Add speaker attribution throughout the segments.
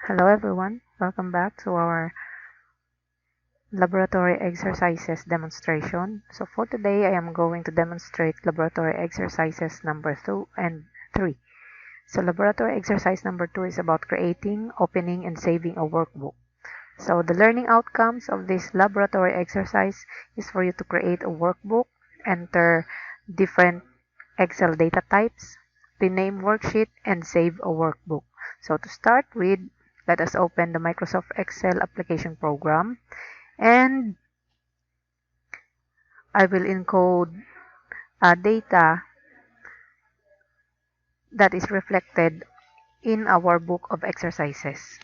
Speaker 1: Hello everyone, welcome back to our laboratory exercises demonstration. So for today I am going to demonstrate laboratory exercises number 2 and 3. So laboratory exercise number 2 is about creating, opening, and saving a workbook. So the learning outcomes of this laboratory exercise is for you to create a workbook, enter different Excel data types, rename worksheet, and save a workbook. So to start with, let us open the Microsoft Excel application program, and I will encode data that is reflected in our book of exercises.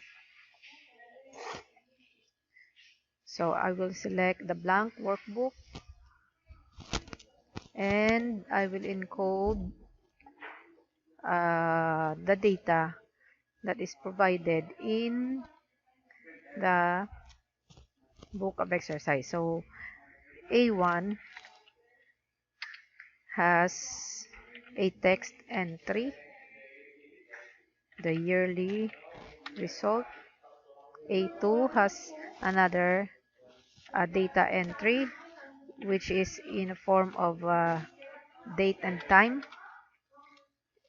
Speaker 1: So I will select the blank workbook and I will encode the data that is provided in the book of exercise. So A1 has a text entry, the yearly result. A2 has another data entry, which is in a form of date and time.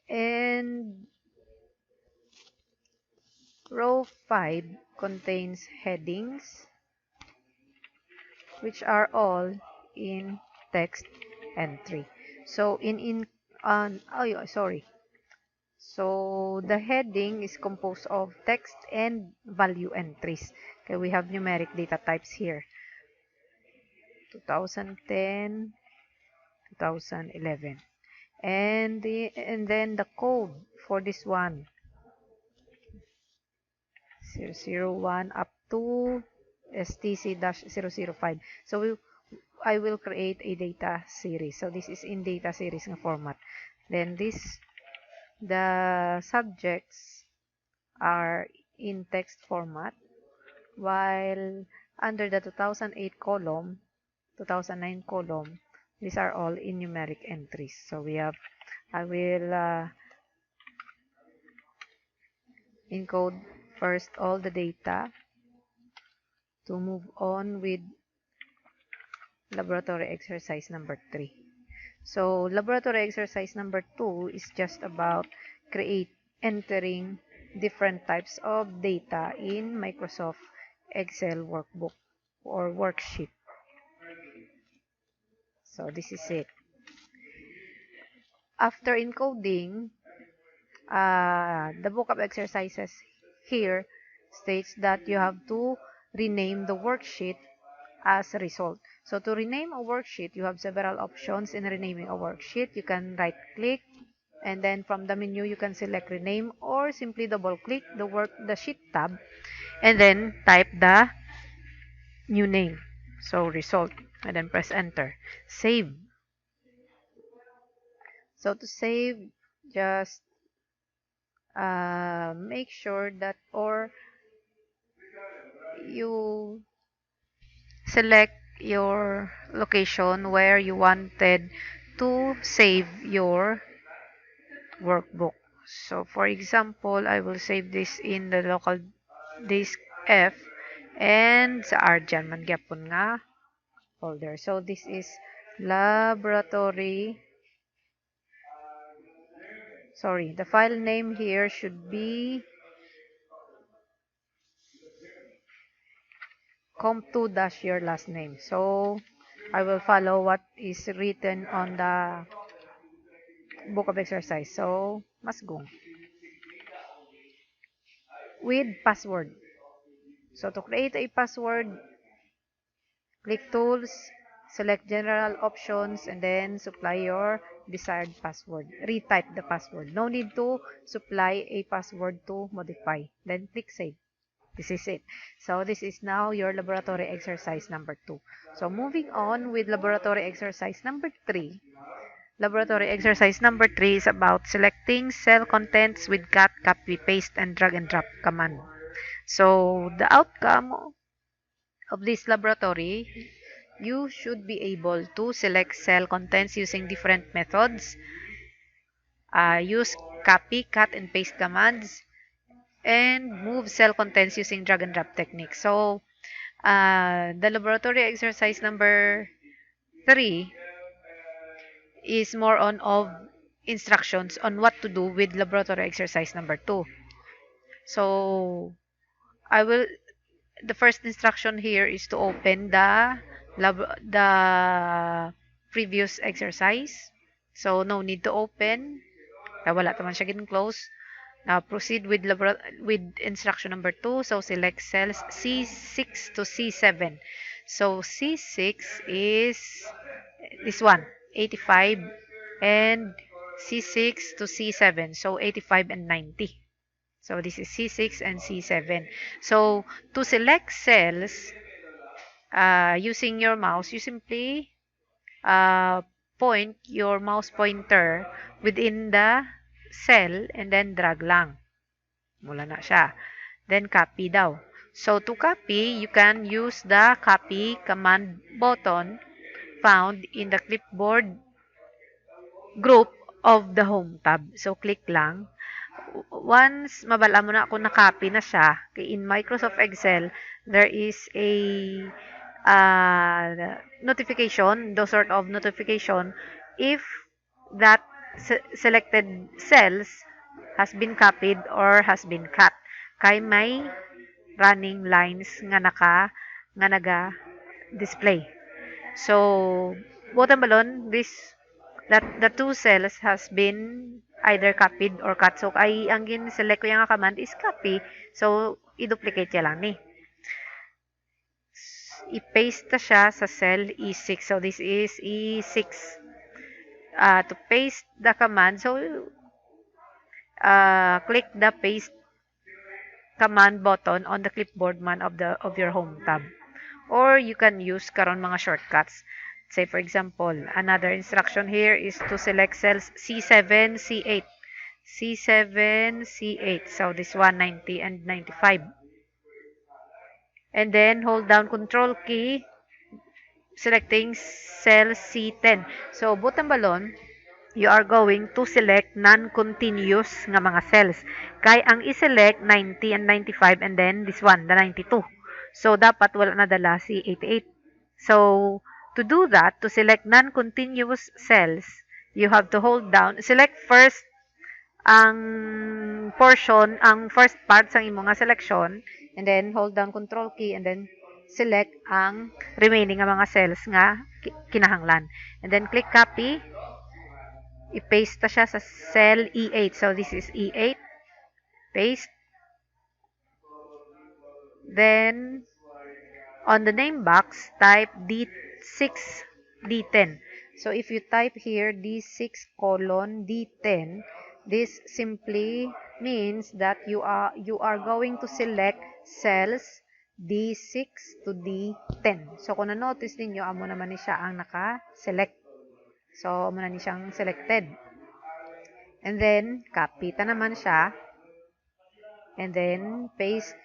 Speaker 1: And row 5 contains headings, which are all in text entry. So oh yeah, sorry. So the heading is composed of text and value entries. Okay, we have numeric data types here. 2010, 2011. And then the code for this one, 001 up to STC-005. So I will create a data series. So this is in data series format. Then the subjects are in text format, while under the 2008 column, 2009 column, these are all in numeric entries. So I will encode first all the data to move on with laboratory exercise number 3. So laboratory exercise number 2 is just about entering different types of data in Microsoft Excel workbook or worksheet. So this is it. After encoding, the book of exercises here states that you have to rename the worksheet as a result. So to rename a worksheet, you have several options in renaming a worksheet. You can right click, and then from the menu you can select rename, or simply double click the sheet tab and then type the new name. So result, and then press enter. Save. So to save, just make sure that, or you select your location where you wanted to save your workbook. So for example, I will save this in the local disk F, and sa Arjan man gyapon nga folder. So this is laboratory. Sorry, the file name here should be comp2 dash your last name. So I will follow what is written on the book of exercise. So masgong with password. So to create a password, click tools, select general options, and then supply your desired password. Retype the password. No need to supply a password to modify. Then click save. This is it. So this is now your laboratory exercise number 2. So moving on with laboratory exercise number 3. Laboratory exercise number 3 is about selecting cell contents with cut, copy, paste, and drag and drop command. So the outcome of this laboratory, you should be able to select cell contents using different methods. Use copy, cut, and paste commands, and move cell contents using drag and drop technique. So, the laboratory exercise number 3 is more on of instructions on what to do with laboratory exercise number 2. So, I will the first instruction here is to open the previous exercise. So, no need to open. Kaya wala naman siya close. Now, proceed with instruction number 2. So, select cells C6 to C7. So, C6 is this one, 85, and C6 to C7. So, 85 and 90. So, this is C6 and C7. So, to select cells, using your mouse, you simply uh, point your mouse pointer within the cell and then drag lang. Mula na siya. Then, copy daw. So, to copy, you can use the copy command button found in the clipboard group of the home tab. So, click lang. Once mabala mo na kung na-copy na siya, in Microsoft Excel, there is a notification, those sort of notification, if that selected cells has been copied or has been cut. Kay may running lines nga naga-display. So, butang balon, that the two cells has been either copied or cut. So, ang gin-select ko yung command is copy. So, i-duplicate ya lang ni. I-paste ta siya sa cell E6. So, this is E6. To paste the command, so, click the paste command button on the clipboard man of your home tab. Or you can use karon mga shortcuts. Say for example, another instruction here is to select cells C7, C8. C7, C8. So this one, 90 and 95. And then hold down control key, selecting cell C10. So butang balon, you are going to select non-continuous nga mga cells. Kay ang i-select 90 and 95 and then this one, the 92. So dapat wala na dala si 88. So to do that, to select non-continuous cells, you have to hold down, select first ang first part sa imong nga selection, and then hold down control key and then select ang remaining nga mga cells nga kinahanglan. And then click copy. I-paste ta siya sa cell E8. So, this is E8. Paste. Then, on the name box, type D6, D10. So, if you type here D6 colon D10, this simply means that you are going to select cells D6 to D10. So, kung na-notice ninyo, amo naman ni siya ang naka-select. So, muna ni siyang selected. And then, copy ta naman siya. And then, paste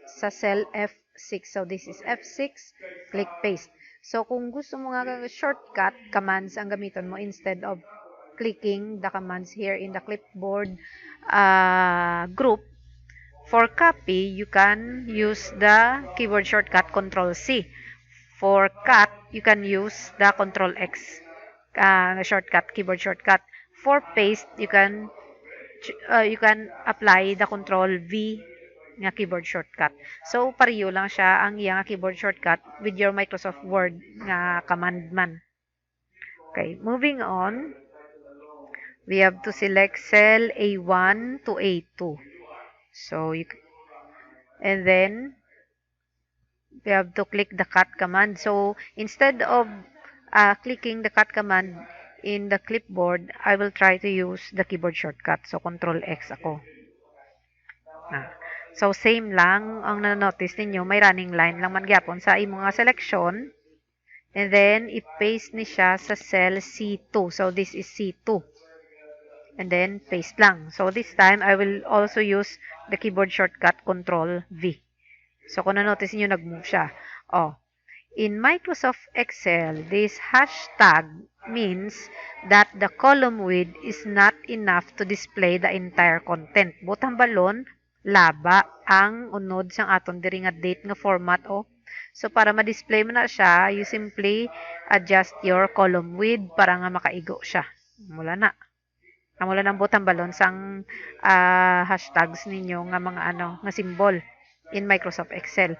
Speaker 1: sa cell F6. So, this is F6. Click paste. So, kung gusto mo nga shortcut commands ang gamiton mo instead of clicking the commands here in the clipboard group, for copy, you can use the keyboard shortcut Control-C. For cut, you can use the Control-X. Shortcut, keyboard shortcut. For paste, you can apply the Control V nga keyboard shortcut. So pareho lang siya ang iyang keyboard shortcut with your Microsoft Word nga command man. Okay, moving on. We have to select cell A1 to A2. So and then we have to click the cut command. So instead of clicking the cut command in the clipboard, I will try to use the keyboard shortcut. So, Control-X ako. So, same lang. Ang na-notice ninyo, may running line lang man gyapon sa imong nga selection. And then, i-paste ni siya sa cell C2. So, this is C2. And then, paste lang. So, this time, I will also use the keyboard shortcut Control-V. So, kung na-notice niyo, nag-move siya. In Microsoft Excel, this hashtag means that the column width is not enough to display the entire content. Butang balon, laba ang unod sang aton diri nga date nga format o. So para ma-display mo na siya, you simply adjust your column width para nga makaigo siya. Mula na. Mula nang butang balon sang hashtags ninyo nga mga nga symbol in Microsoft Excel.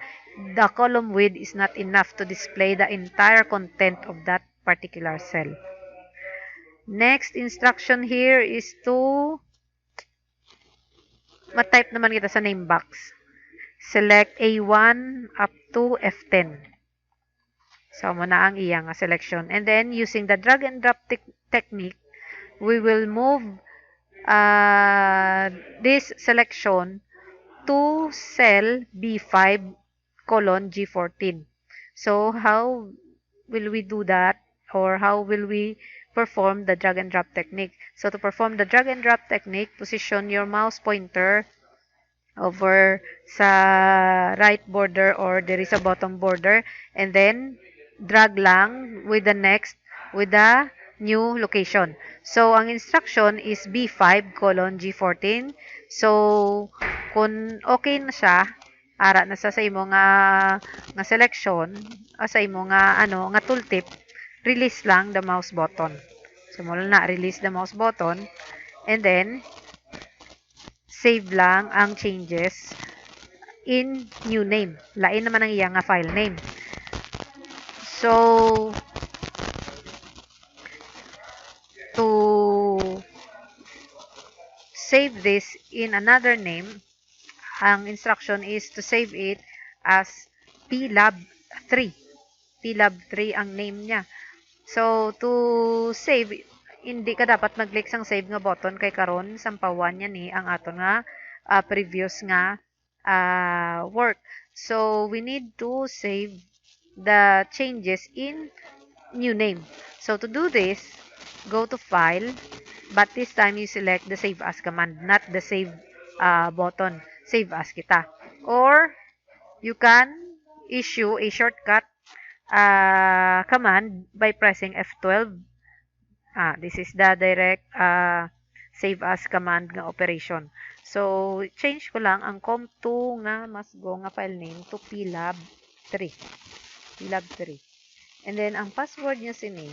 Speaker 1: The column width is not enough to display the entire content of that particular cell. Next instruction here is to ma-type naman kita sa name box. Select A1 up to F10. So, mo na ang iya nga selection. And then, using the drag and drop technique, we will move this selection to cell B5 colon G14. So, how will we do that? Or how will we perform the drag and drop technique? So, to perform the drag and drop technique, position your mouse pointer over sa right border or there is a bottom border, and then drag lang with the new location. So ang instruction is B5 colon G14. So kung okay na siya, ara na sa imo nga selection, sa imo nga nga tooltip, release lang the mouse button. So mo na release the mouse button, and then save lang ang changes in new name. Lain naman ang iya nga file name. So, to save this in another name, ang instruction is to save it as plab3. plab3 ang name niya. So, to save, hindi ka dapat mag-click sang save nga button kay karon sampawan niya ni ang aton nga previous nga work. So, we need to save the changes in new name. So, to do this, go to File, but this time you select the Save As command, not the Save button. Save As kita. Or, you can issue a shortcut command by pressing F12. This is the direct save as command nga operation. So, change ko lang ang com2 nga masgo nga file name to plab3. plab3. And then, ang password niya sini,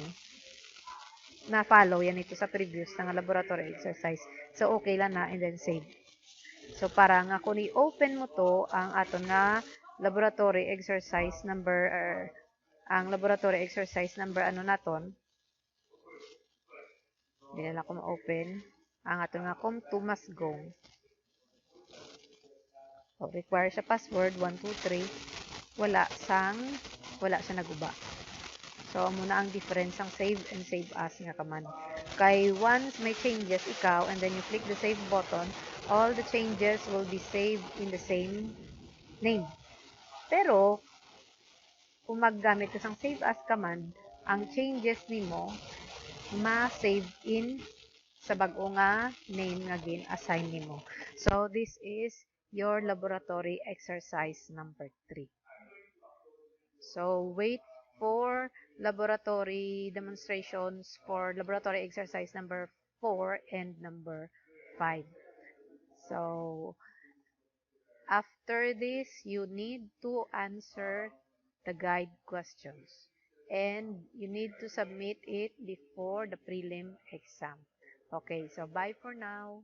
Speaker 1: na-follow yan ito sa previous na nga laboratory exercise. So, okay lang na, and then save. So, para nga kung i-open mo to, ang aton nga laboratory exercise number, ang laboratory exercise number naton, hindi na ako ma-open. Ang ato nga com2 must go. So, require siya password 123. Wala siya naguba. So, muna ang difference ang save and save as nga command. Kay once may changes ikaw and then you click the save button, all the changes will be saved in the same name. Pero, kung maggamit ka sang save as command, ang changes nimo ma-save in sa bag-o nga name nga gin-assign nimo. So, this is your laboratory exercise number 3. So, wait for laboratory demonstrations for laboratory exercise number 4 and number 5. So, after this, you need to answer the guide questions. And you need to submit it before the prelim exam. Okay, so bye for now.